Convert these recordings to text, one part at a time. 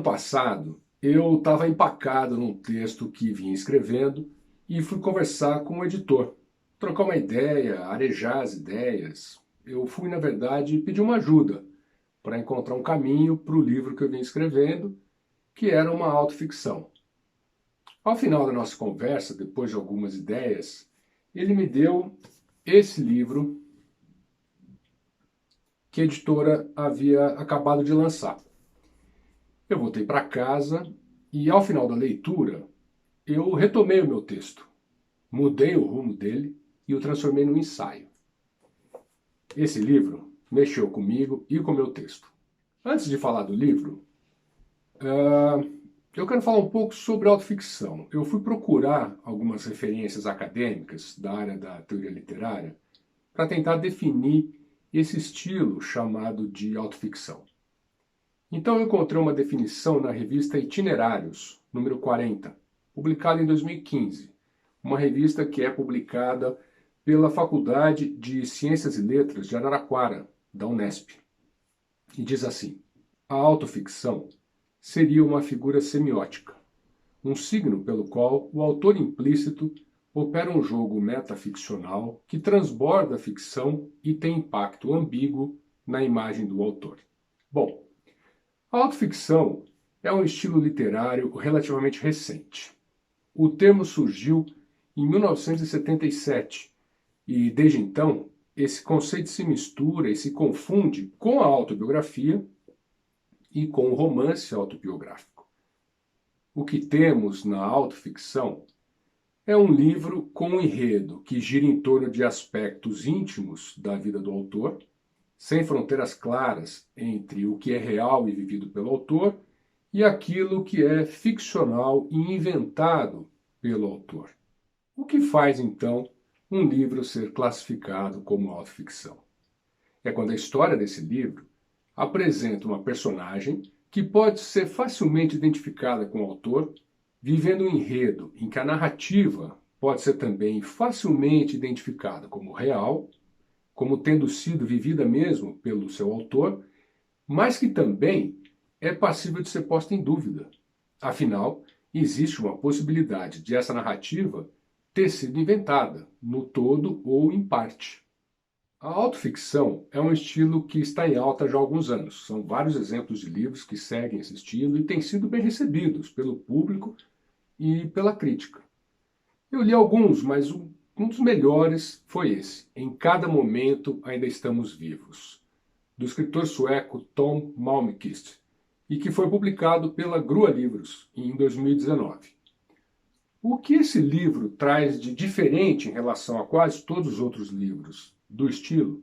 ano passado, eu estava empacado num texto que vinha escrevendo e fui conversar com o editor, trocar uma ideia, arejar as ideias. Eu fui, na verdade, pedir uma ajuda para encontrar um caminho para o livro que eu vinha escrevendo, que era uma autoficção. Ao final da nossa conversa, depois de algumas ideias, ele me deu esse livro que a editora havia acabado de lançar. Eu voltei para casa e, ao final da leitura, eu retomei o meu texto, mudei o rumo dele e o transformei num ensaio. Esse livro mexeu comigo e com o meu texto. Antes de falar do livro, eu quero falar um pouco sobre autoficção. Eu fui procurar algumas referências acadêmicas da área da teoria literária para tentar definir esse estilo chamado de autoficção. Então eu encontrei uma definição na revista Itinerários, número 40, publicada em 2015, uma revista que é publicada pela Faculdade de Ciências e Letras de Araraquara, da Unesp. E diz assim: a autoficção seria uma figura semiótica, um signo pelo qual o autor implícito opera um jogo metaficcional que transborda a ficção e tem impacto ambíguo na imagem do autor. Bom, a autoficção é um estilo literário relativamente recente. O termo surgiu em 1977 e, desde então, esse conceito se mistura e se confunde com a autobiografia e com o romance autobiográfico. O que temos na autoficção é um livro com um enredo que gira em torno de aspectos íntimos da vida do autor, sem fronteiras claras entre o que é real e vivido pelo autor e aquilo que é ficcional e inventado pelo autor. O que faz, então, um livro ser classificado como autoficção? É quando a história desse livro apresenta uma personagem que pode ser facilmente identificada com o autor, vivendo um enredo em que a narrativa pode ser também facilmente identificada como real, como tendo sido vivida mesmo pelo seu autor, mas que também é passível de ser posta em dúvida. Afinal, existe uma possibilidade de essa narrativa ter sido inventada, no todo ou em parte. A autoficção é um estilo que está em alta já há alguns anos. São vários exemplos de livros que seguem esse estilo e têm sido bem recebidos pelo público e pela crítica. Eu li alguns, mas um dos melhores foi esse, Em Cada Momento Ainda Estamos Vivos, do escritor sueco Tom Malmquist, e que foi publicado pela Grua Livros em 2019. O que esse livro traz de diferente em relação a quase todos os outros livros do estilo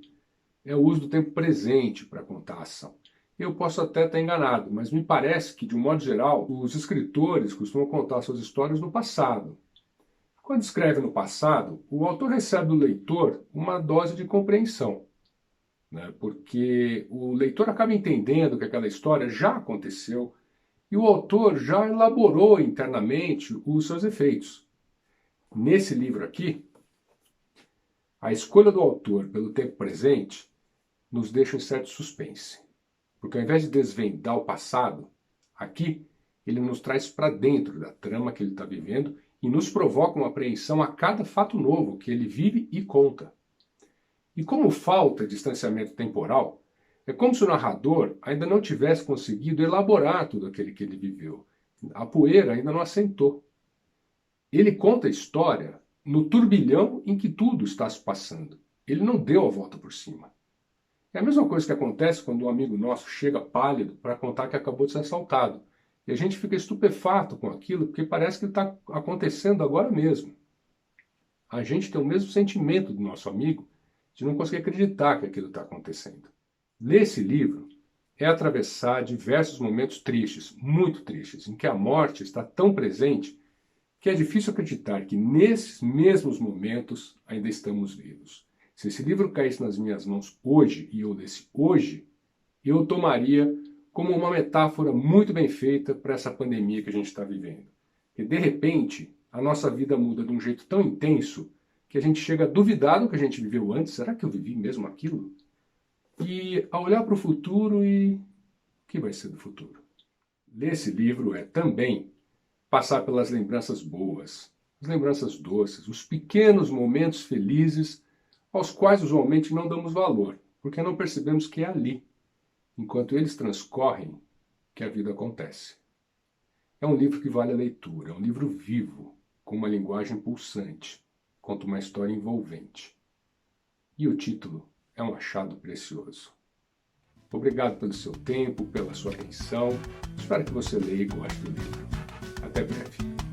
é o uso do tempo presente para contar a ação. Eu posso até estar enganado, mas me parece que, de um modo geral, os escritores costumam contar suas histórias no passado. Quando escreve no passado, o autor recebe do leitor uma dose de compreensão, né? Porque o leitor acaba entendendo que aquela história já aconteceu e o autor já elaborou internamente os seus efeitos. Nesse livro aqui, a escolha do autor pelo tempo presente nos deixa em certo suspense. Porque ao invés de desvendar o passado, aqui ele nos traz para dentro da trama que ele está vivendo e nos provoca uma apreensão a cada fato novo que ele vive e conta. E como falta distanciamento temporal, é como se o narrador ainda não tivesse conseguido elaborar tudo aquilo que ele viveu. A poeira ainda não assentou. Ele conta a história no turbilhão em que tudo está se passando. Ele não deu a volta por cima. É a mesma coisa que acontece quando um amigo nosso chega pálido para contar que acabou de ser assaltado. E a gente fica estupefato com aquilo porque parece que está acontecendo agora mesmo. A gente tem o mesmo sentimento do nosso amigo de não conseguir acreditar que aquilo está acontecendo. Ler esse livro é atravessar diversos momentos tristes, muito tristes, em que a morte está tão presente que é difícil acreditar que nesses mesmos momentos ainda estamos vivos. Se esse livro caísse nas minhas mãos hoje e eu lesse hoje, eu tomaria como uma metáfora muito bem feita para essa pandemia que a gente está vivendo. E de repente, a nossa vida muda de um jeito tão intenso que a gente chega a duvidar do que a gente viveu antes. Será que eu vivi mesmo aquilo? E a olhar para o futuro e o que vai ser do futuro? Ler esse livro é também passar pelas lembranças boas, as lembranças doces, os pequenos momentos felizes aos quais usualmente não damos valor, porque não percebemos que é ali, enquanto eles transcorrem, que a vida acontece. É um livro que vale a leitura, é um livro vivo, com uma linguagem pulsante, conta uma história envolvente. E o título é um achado precioso. Obrigado pelo seu tempo, pela sua atenção. Espero que você leia e goste do livro. Até breve.